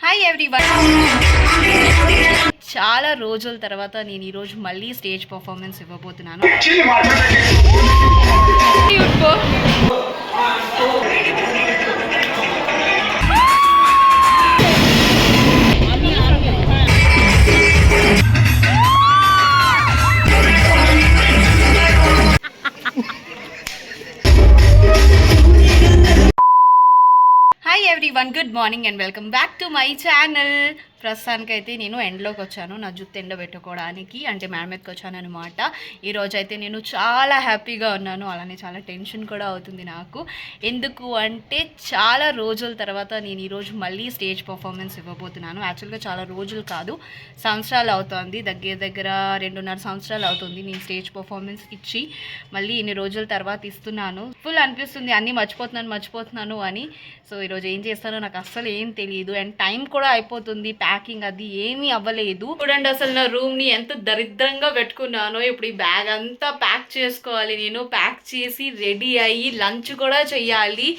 Hi everyone. చాలా రోజుల తర్వాత నేను ఈరోజు మళ్ళీ స్టేజ్ పర్ఫార్మెన్స్ ఇవ్వబోతున్నాను. Hi everyone, good morning and welcome back to my channel. ప్రస్తుతానికైతే నేను ఎండ్లోకి వచ్చాను, నా జుత్తు ఎండబెట్టుకోవడానికి, అంటే మేడ మీదకి వచ్చాను అనమాట. ఈరోజు అయితే నేను చాలా హ్యాపీగా ఉన్నాను, అలానే చాలా టెన్షన్ కూడా అవుతుంది నాకు. ఎందుకు అంటే చాలా రోజుల తర్వాత నేను ఈరోజు మళ్ళీ స్టేజ్ పర్ఫార్మెన్స్ ఇవ్వబోతున్నాను. యాక్చువల్గా చాలా రోజులు కాదు, సంవత్సరాలు అవుతుంది, దగ్గర 2.5 సంవత్సరాలు అవుతుంది నేను స్టేజ్ పర్ఫార్మెన్స్ ఇచ్చి. మళ్ళీ ఇన్ని రోజుల తర్వాత ఇస్తున్నాను. ఫుల్ అనిపిస్తుంది అన్నీ మర్చిపోతున్నాను అని. సో ఈరోజు ఏం చేస్తానో నాకు అస్సలు ఏం తెలియదు, అండ్ టైం కూడా అయిపోతుంది. ప్యాకింగ్ అది ఏమీ అవ్వలేదు. చూడండి అసలు నా రూమ్ని ఎంత దరిద్రంగా పెట్టుకున్నానో. ఇప్పుడు ఈ బ్యాగ్ అంతా ప్యాక్ చేసుకోవాలి, నేను ప్యాక్ చేసి రెడీ అయ్యి లంచ్ కూడా చెయ్యాలి.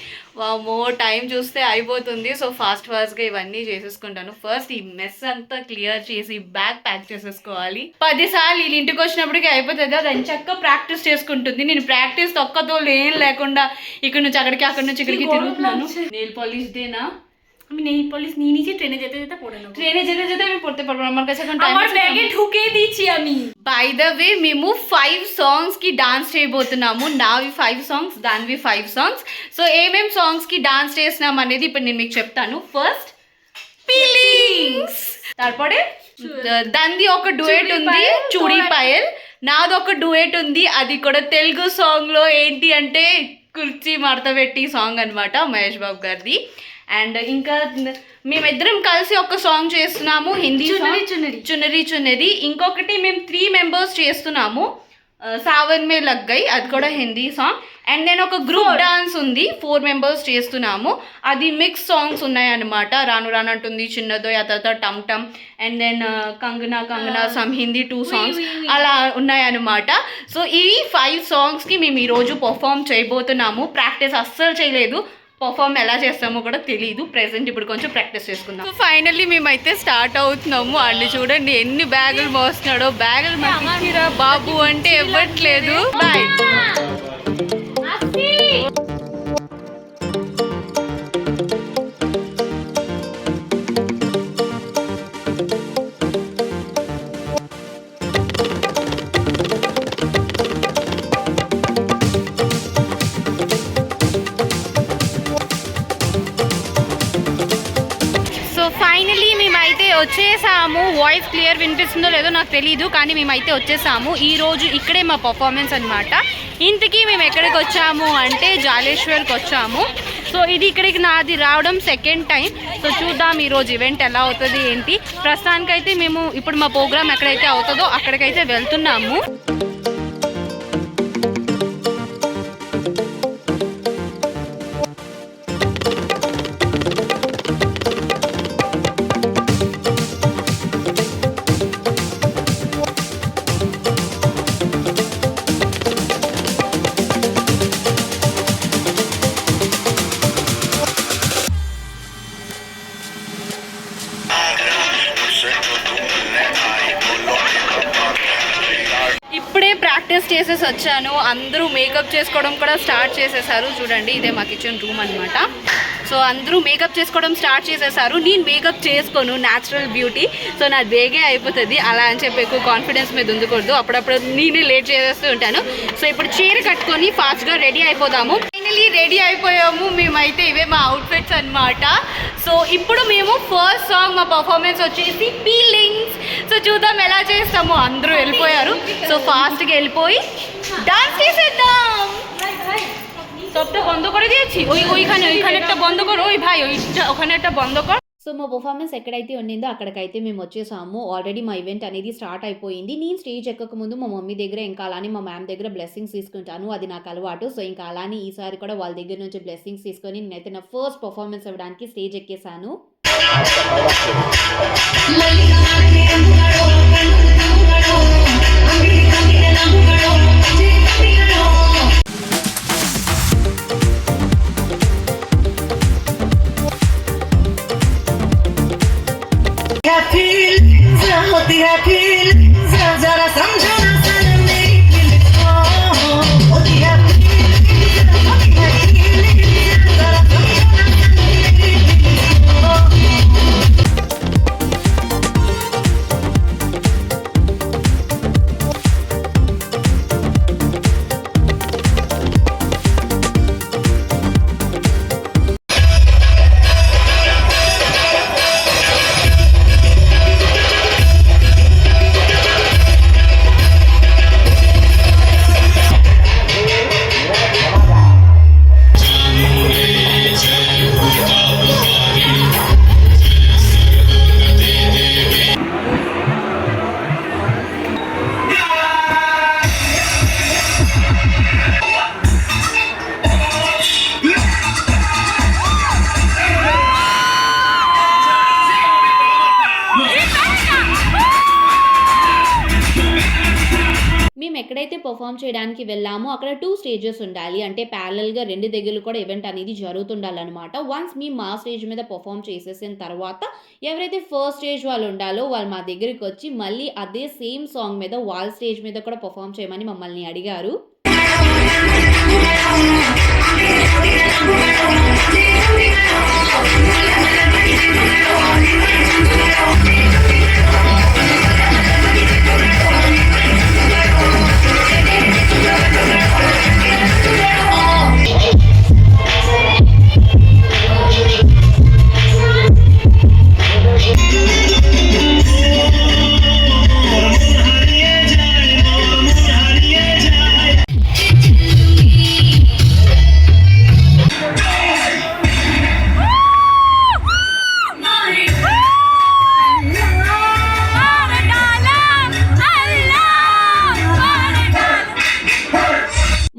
మోర్ టైం చూస్తే అయిపోతుంది. సో ఫాస్ట్గా ఇవన్నీ చేసేసుకుంటాను. ఫస్ట్ ఈ మెస్ అంతా క్లియర్ చేసి బ్యాగ్ ప్యాక్ చేసేసుకోవాలి. 10 సార్లు వీళ్ళ ఇంటికి వచ్చినప్పటికీ అయిపోతుంది. అది ఎంచక్క ప్రాక్టీస్ చేసుకుంటుంది. నేను ప్రాక్టీస్ తొక్కతో లేకుండా ఇక్కడ నుంచి అక్కడి నుంచి ఇక్కడికి తిరుగుతున్నాను. నెయిల్ पालिश देना, আমি নেই পলিশ নিয়ে নিয়েছি, ট্রেনে যেতে যেতে পড়ে নেব। ট্রেনে যেতে আমি পড়তে পারবো না, আমার কাছে এখন টাইম আমার ব্যাগে ঢুকে দিয়েছি আমি। బై ద వే మేము 5 సాంగ్స్ కి డాన్స్ చేయబోతున్నాము. నావి 5 సాంగ్స్, దానివి 5 సాంగ్స్. సో ఏమేం సాంగ్స్ కి డాన్స్ చేసినాం అనేది ఇప్పుడు నేను మీకు చెప్తాను. ఫస్ట్ ఫీలింగ్స్, তারপরে దానిది ఒక డ్యూయెట్ ఉంది చూడి పాయల్, నాది ఒక డ్యూయెట్ ఉంది, అది కూడా తెలుగు సాంగ్ లో ఏంటి అంటే కుర్చీ మడతపెట్టి సాంగ్ అనమాట, మహేష్ బాబు గారిది. అండ్ ఇంకా మేమిద్దరం కలిసి ఒక సాంగ్ చేస్తున్నాము, హిందీ చున్నరి చున్నరి. ఇంకొకటి మేము 3 మెంబర్స్ చేస్తున్నాము, సావన్ మే లగ్ గై, అది కూడా హిందీ సాంగ్. అండ్ నేను ఒక గ్రూప్ డాన్స్ ఉంది, 4 మెంబర్స్ చేస్తున్నాము, అది మిక్స్ సాంగ్స్ ఉన్నాయన్నమాట. రాను రాను అంటుంది, చిన్నదో తర్వాత Tum Tum, and then Kangana some Hindi 2 songs అలా ఉన్నాయన్నమాట. సో ఈ 5 సాంగ్స్కి మేము ఈరోజు పర్ఫామ్ చేయబోతున్నాము. ప్రాక్టీస్ అస్సలు చేయలేదు, పర్ఫామ్ ఎలా చేస్తామో కూడా తెలియదు. ప్రెసెంట్ ఇప్పుడు కొంచెం ప్రాక్టీస్ చేసుకుందాం. సో ఫైనల్లీ మేమైతే స్టార్ట్ అవుతున్నాము. అండి చూడండి ఎన్ని బ్యాగులు మోస్తున్నాడో. బ్యాగులు మంచిరా బాబు అంటే ఇవ్వట్లేదు. బాయ్. ఫైనలీ మేమైతే వచ్చేసాము. వాయిస్ క్లియర్ వినిపిస్తుందో లేదో నాకు తెలీదు, కానీ మేమైతే వచ్చేసాము. ఈరోజు ఇక్కడే మా పర్ఫార్మెన్స్ అనమాట. ఇంతకీ మేము ఎక్కడికి వచ్చాము అంటే జాలేశ్వర్కి వచ్చాము. సో ఇది ఇక్కడికి నాది రావడం సెకండ్ టైం. సో చూద్దాం ఈరోజు ఈవెంట్ ఎలా అవుతుంది ఏంటి. ప్రస్తుతానికైతే మేము ఇప్పుడు మా ప్రోగ్రామ్ ఎక్కడైతే అవుతుందో అక్కడికైతే వెళ్తున్నాము. ఇప్పుడే ప్రాక్టీస్ చేసేసి వచ్చాను. అందరూ మేకప్ చేసుకోవడం కూడా స్టార్ట్ చేసేసారు. చూడండి ఇదే మా కిచెన్ రూమ్ అనమాట. సో అందరూ మేకప్ చేసుకోవడం స్టార్ట్ చేసేసారు. నేను మేకప్ చేసుకోను, న్యాచురల్ బ్యూటీ. సో నాది బేగే అయిపోతుంది, అలా అని చెప్పి ఎక్కువ కాన్ఫిడెన్స్ మీద ఉండకూడదు. అప్పుడప్పుడు నేనే లేట్ చేసేస్తూ ఉంటాను. సో ఇప్పుడు చీర కట్టుకొని ఫాస్ట్గా రెడీ అయిపోదాము. ఫైనలీ రెడీ అయిపోయాము మేమైతే. ఇవే మా అవుట్ఫిట్స్ అనమాట. సో ఇప్పుడు మేము ఫస్ట్ సాంగ్ మా పర్ఫార్మెన్స్ వచ్చేసి ఫీలింగ్స్. సో చూద్దాం ఎలా చేస్తాము. అందరూ వెళ్ళిపోయారు, సో ఫాస్ట్గా వెళ్ళిపోయి ডান্স చేసేద్దాం. সবটা বন্ধ করে দিয়েছি, ওইখানে একটা বন্ধ কর, ওই ভাই ওখানে একটা বন্ধ কর. సో మా పర్ఫార్మెన్స్ ఎక్కడైతే ఉండిందో అక్కడికైతే మేము వచ్చేసాము. ఆల్రెడీ మా ఈవెంట్ అనేది స్టార్ట్ అయిపోయింది. నేను స్టేజ్ ఎక్కక ముందు మా మమ్మీ దగ్గర ఇంకా అలానే మా మ్యామ్ దగ్గర బ్లెస్సింగ్స్ తీసుకుంటాను, అది నాకు అలవాటు. సో ఇంకా అలానే ఈసారి కూడా వాళ్ళ దగ్గర నుంచి బ్లెస్సింగ్స్ తీసుకొని నేనైతే నా ఫస్ట్ పర్ఫార్మెన్స్ ఇవ్వడానికి స్టేజ్ ఎక్కేసాను. है feelings, होती है feelings, जरा समझो ना सनम मेरी feelings को, होती है feelings, जरा समझो ना सनम मेरी feelings को. మేము ఎక్కడైతే పర్ఫామ్ చేయడానికి వెళ్ళామో అక్కడ 2 స్టేజెస్ ఉండాలి. అంటే ప్యారలల్‌గా 2 దగ్గరలో కూడా ఈవెంట్ అనేది జరుగుతుండాలనమాట. వన్స్ మేము మా స్టేజ్ మీద పర్ఫామ్ చేసేసిన తర్వాత ఎవరైతే ఫస్ట్ స్టేజ్ వాళ్ళు ఉండాలో వాళ్ళు మా దగ్గరికొచ్చి మళ్ళీ అదే సేమ్ సాంగ్ మీద వాళ్ళ స్టేజ్ మీద కూడా పర్ఫామ్ చేయమని మమ్మల్ని అడిగారు.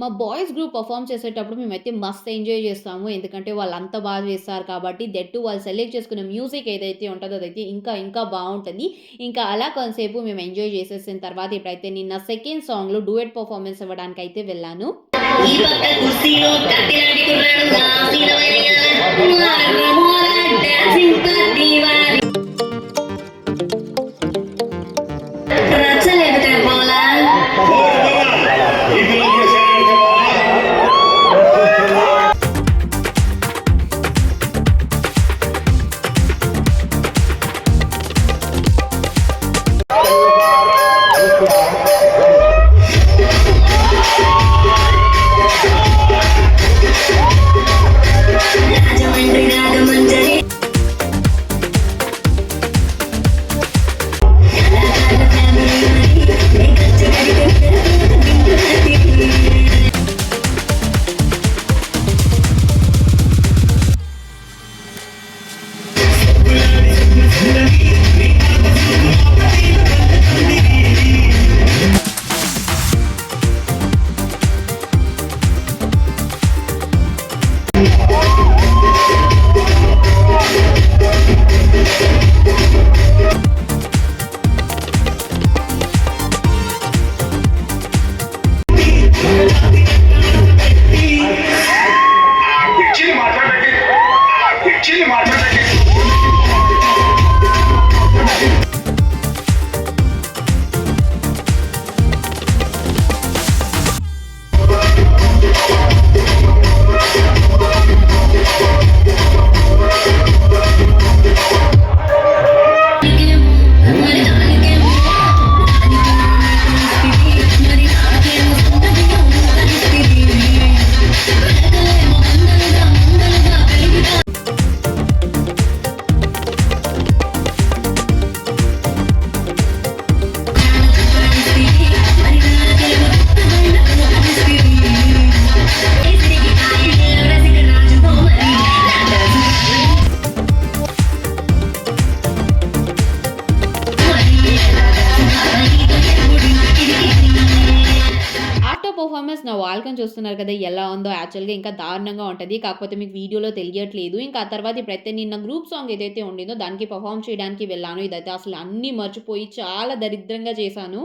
మా బాయ్స్ గ్రూప్ పర్ఫామ్ చేసేటప్పుడు మేమైతే మస్త్ ఎంజాయ్ చేస్తాము. ఎందుకంటే వాళ్ళంతా బాగా చేస్తారు కాబట్టి దట్ టూ వాళ్ళు సెలెక్ట్ చేసుకున్న మ్యూజిక్ ఏదైతే ఉంటుందో అదైతే ఇంకా బాగుంటుంది. ఇంకా అలా కొంతసేపు మేము ఎంజాయ్ చేసేసిన తర్వాత ఇప్పుడైతే నిన్న సెకండ్ సాంగ్లో డూయట్ పర్ఫార్మెన్స్ ఇవ్వడానికి అయితే వెళ్ళాను. ఈ పక్క కుర్సీలో కట్టిలాడి కుర్రాడు నా సీనవయ్య డాన్సింగ్ పార్టీ వారి రచ్చలేదు టెంపోలా రాజమండ్రి రాగమంజరి కళాకారుల ఫ్యామిలీ మరి ఖర్చు కడితే పర్ఫార్మెన్స్ నా వాల్కని చూస్తున్నారు కదా ఎలా ఉందో యాక్చువల్గా ఇంకా దారుణంగా ఉంటుంది. కాకపోతే మీకు వీడియోలో తెలియట్లేదు. ఇంకా ఆ తర్వాత ఇప్పుడైతే నిన్న గ్రూప్ సాంగ్ ఏదైతే ఉండిందో దానికి పర్ఫామ్ చేయడానికి వెళ్ళాను. ఇదైతే అసలు అన్నీ మర్చిపోయి చాలా దరిద్రంగా చేశాను.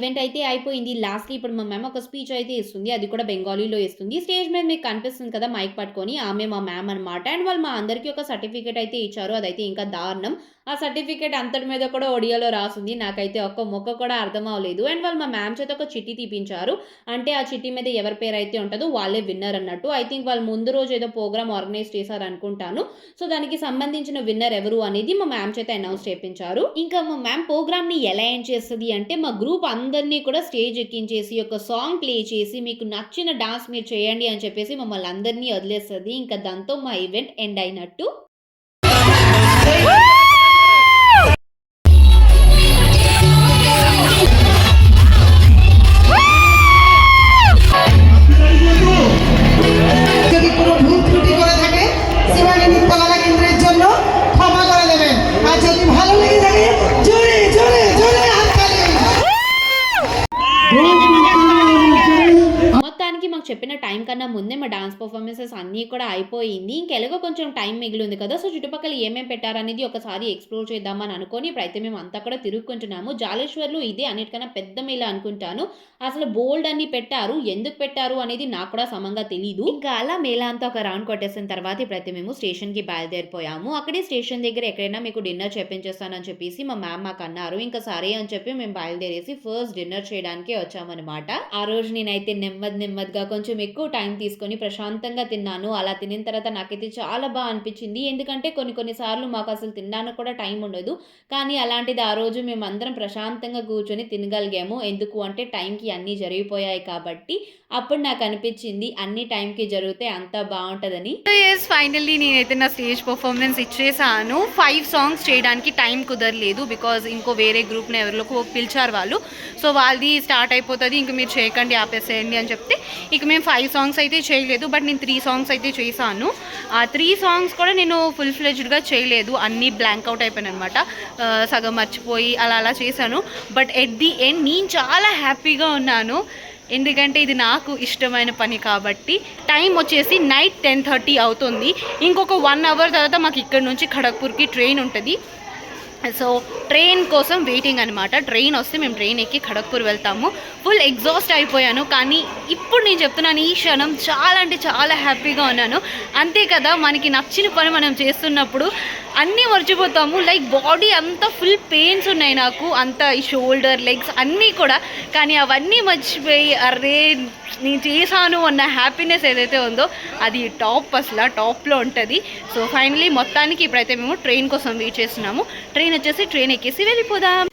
ఈవెంట్ అయితే అయిపోయింది. లాస్ట్‌కి ఇప్పుడు మా మ్యామ్ ఒక స్పీచ్ అయితే ఇస్తుంది. అది కూడా బెంగాలీలో ఇస్తుంది. స్టేజ్ మీద మీకు కనిపిస్తుంది కదా మైక్ పట్టుకొని, ఆమె మా మ్యామ్ అనమాట. అండ్ వాళ్ళు మా అందరికీ ఒక సర్టిఫికేట్ అయితే ఇచ్చారు. అదైతే ఇంకా దారుణం. ఆ సర్టిఫికేట్ అంతటి మీద కూడా ఒడియాలో రాసుంది. నాకైతే ఒక్క ముక్క కూడా అర్థం అవ్వలేదు. అండ్ వాళ్ళు మా మ్యామ్ చేత ఒక చిట్టి తీపించారు. అంటే ఆ చిట్టి మీద ఎవరి పేరైతే ఉంటదో వాళ్ళే విన్నర్ అన్నట్టు. ఐ థింక్ వాళ్ళు ముందు రోజు ఏదో ప్రోగ్రామ్ ఆర్గనైజ్ చేశారనుకుంటాను. సో దానికి సంబంధించిన విన్నర్ ఎవరు అనేది మా మ్యామ్ చేత అనౌన్స్ చేపించారు. ఇంకా మా మ్యామ్ ప్రోగ్రామ్‌ని ఎలా ఎండ్ చేస్తది అంటే మా గ్రూప్ అందరినీ కూడా స్టేజ్ ఎక్కించేసి ఒక సాంగ్ ప్లే చేసి మీకు నచ్చిన డాన్స్ మీరు చేయండి అని చెప్పేసి మమ్మల్ని అందరినీ వదిలేస్తది. ఇంకా దాంతో మా ఈవెంట్ ఎండ్ అయినట్టు. যদি কোনো ভুল ত্রুটি করে থাকে শিবানী নৃত্যকলা কেন্দ্রের জন্য ক্ষমা করে দেবেন, আর যদি ভালো লেগে থাকে জোরে জোরে জোরে হাততালি। మొత్తానికి మాకు చెప్పిన టైం కన్నా ముందే మా డాన్స్ పర్ఫార్మెన్సెస్ అన్నీ కూడా అయిపోయింది. ఇంకెలాగో కొంచెం టైం మిగిలింది కదా! సో చుట్టుపక్కల ఏమేం పెట్టారనేది ఒకసారి ఎక్స్‌ప్లోర్ చేద్దామని అనుకోని ఇప్పుడైతే మేము అంతా కూడా తిరుగుకుంటున్నాము. జాలేశ్వర్‌లో ఇదే అన్నిటికన్నా పెద్ద మేళా అనుకుంటాను. అసలు బోలెడ్ అన్ని పెట్టారు. ఎందుకు పెట్టారు అనేది నాకు కూడా సమంగా తెలీదు. ఇంకా అలా మేళా అంతా ఒక రౌండ్ కొట్టేసిన తర్వాత ఇప్పుడైతే మేము స్టేషన్‌కి బయలుదేరిపోయాము. అక్కడే స్టేషన్ దగ్గర ఎక్కడైనా మీకు డిన్నర్ చేపించేస్తానని చెప్పేసి మా మ్యామ్ మాకన్నారు. ఇంకా సరే అని చెప్పి మేము బయలుదేరేసి ఫస్ట్ డిన్నర్ చేయడానికే వచ్చామనమాట. ఆ రోజు నేనైతే నెమ్మదిగా కొంచెం ఎక్కువ టైం తీసుకొని ప్రశాంతంగా తిన్నాను. అలా తినిన తర్వాత నాకైతే చాలా అనిపించింది. ఎందుకంటే కొన్ని సార్లు మాకు అసలు తినడానికి కూడా టైం ఉండదు. కానీ అలాంటిది ఆ రోజు మేమందరం ప్రశాంతంగా కూర్చొని తినగలిగాము. ఎందుకు అంటే టైంకి అన్నీ జరిగిపోయాయి కాబట్టి. అప్పుడు నాకు అనిపించింది అన్ని టైంకి జరిగితే అంతా బాగుంటుందని. సో ఎస్ ఫైనల్లీ నేనైతే నా స్టేజ్ పర్ఫార్మెన్స్ ఇచ్చేసాను. 5 సాంగ్స్ చేయడానికి టైం కుదరలేదు. బికాజ్ ఇంకో వేరే గ్రూప్ని ఎవరికో పిలిచారు వాళ్ళు. సో వాళ్ళది స్టార్ట్ అయిపోతుంది, ఇంక మీరు చేయకండి ఆపేసేయండి అని చెప్తే ఇక మేము 5 సాంగ్స్ అయితే చేయలేదు. బట్ నేను 3 సాంగ్స్ అయితే చేశాను. ఆ 3 సాంగ్స్ కూడా నేను ఫుల్ ఫ్లెడ్జ్డ్గా చేయలేదు. అన్నీ బ్లాంక్ అవుట్ అయిపోయాను అనమాట. సగం మర్చిపోయి అలా చేశాను. బట్ ఎట్ ది ఎండ్ నేను చాలా హ్యాపీగా ఉన్నాను. ఎందుకంటే ఇది నాకు ఇష్టమైన పని కాబట్టి. టైం వచ్చేసి నైట్ 10:30 అవుతుంది. ఇంకొక 1 అవర్ తర్వాత మాకు ఇక్కడ నుంచి ఖడగ్పూర్కి ట్రైన్ ఉంటుంది. సో ట్రైన్ కోసం వెయిటింగ్ అనమాట. ట్రైన్ వస్తే మేము ట్రైన్ ఎక్కి ఖడగ్పూర్ వెళ్తాము. ఫుల్ ఎగ్జాస్ట్ అయిపోయాను. కానీ ఇప్పుడు నేను చెప్తున్నాను, ఈ క్షణం చాలా అంటే చాలా హ్యాపీగా ఉన్నాను. అంతే కదా, మనకి నచ్చిన పని మనం చేస్తున్నప్పుడు అన్నీ మర్చిపోతాము. లైక్ బాడీ అంతా ఫుల్ పెయిన్స్ ఉన్నాయి నాకు, అంతా ఈ షోల్డర్ లెగ్స్ అన్నీ కూడా. కానీ అవన్నీ మర్చిపోయి అరే నేను చేశాను అన్న హ్యాపీనెస్ ఏదైతే ఉందో అది అసలు టాప్లో ఉంటుంది. సో ఫైనలీ మొత్తానికి ఇప్పుడైతే మేము ట్రైన్ కోసం వెయిట్ చేస్తున్నాము. ట్రైన్ వచ్చేసి ట్రైన్ ఎక్కేసి వెళ్ళిపోదాం.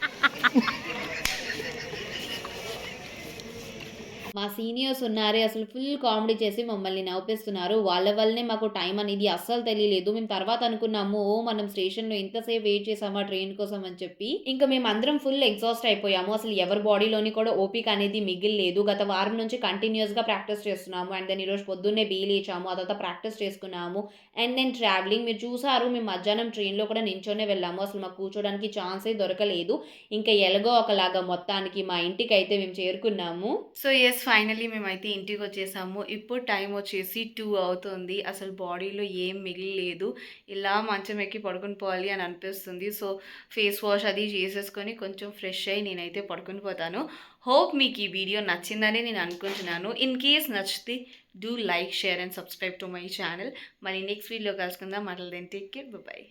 మా సీనియర్స్ ఉన్నారే అసలు ఫుల్ కామెడీ చేసి మమ్మల్ని నవ్విస్తున్నారు. వాళ్ళ వల్లనే మాకు టైం అనేది అస్సలు తెలియలేదు. మేము తర్వాత అనుకున్నాము, మనం స్టేషన్లో ఇంతసేపు వెయిట్ చేసామా ట్రైన్ కోసం అని చెప్పి. ఇంకా మేము అందరం ఫుల్ ఎగ్జాస్ట్ అయిపోయాము. అసలు ఎవరి బాడీలోని కూడా ఓపిక అనేది మిగిలిలేదు. గత వారం నుంచి కంటిన్యూస్గా ప్రాక్టీస్ చేస్తున్నాము. అండ్ దెన్ ఈరోజు పొద్దున్నే లేచాము, ఆ తర్వాత ప్రాక్టీస్ చేసుకున్నాము. అండ్ దెన్ ట్రావెలింగ్ మీరు చూసారు, మేము మధ్యాహ్నం ట్రైన్లో కూడా నించోనే వెళ్ళాము. అసలు మాకు కూర్చోడానికి ఛాన్సే దొరకలేదు. ఇంకా ఎలాగో ఒకలాగా మొత్తానికి మా ఇంటికి అయితే మేము చేరుకున్నాము. సో ఎస్ ఫైనలీ మేమైతే ఇంటికి వచ్చేసాము. ఇప్పుడు టైం వచ్చేసి 2 అవుతుంది. అసలు బాడీలో ఏం మిగిలిలేదు. ఇలా మంచం ఎక్కి పడుకుని పోవాలి అని అనిపిస్తుంది. సో ఫేస్ వాష్ అది చేసేసుకొని కొంచెం ఫ్రెష్ అయ్యి నేనైతే పడుకుని పోతాను. హోప్ మీకు ఈ వీడియో నచ్చిందని నేను అనుకుంటున్నాను. ఇన్ కేస్ నచ్చితే do like, share and subscribe to my channel. మరి నెక్స్ట్ వీడియో కలుసుకుందాం. Take care, by.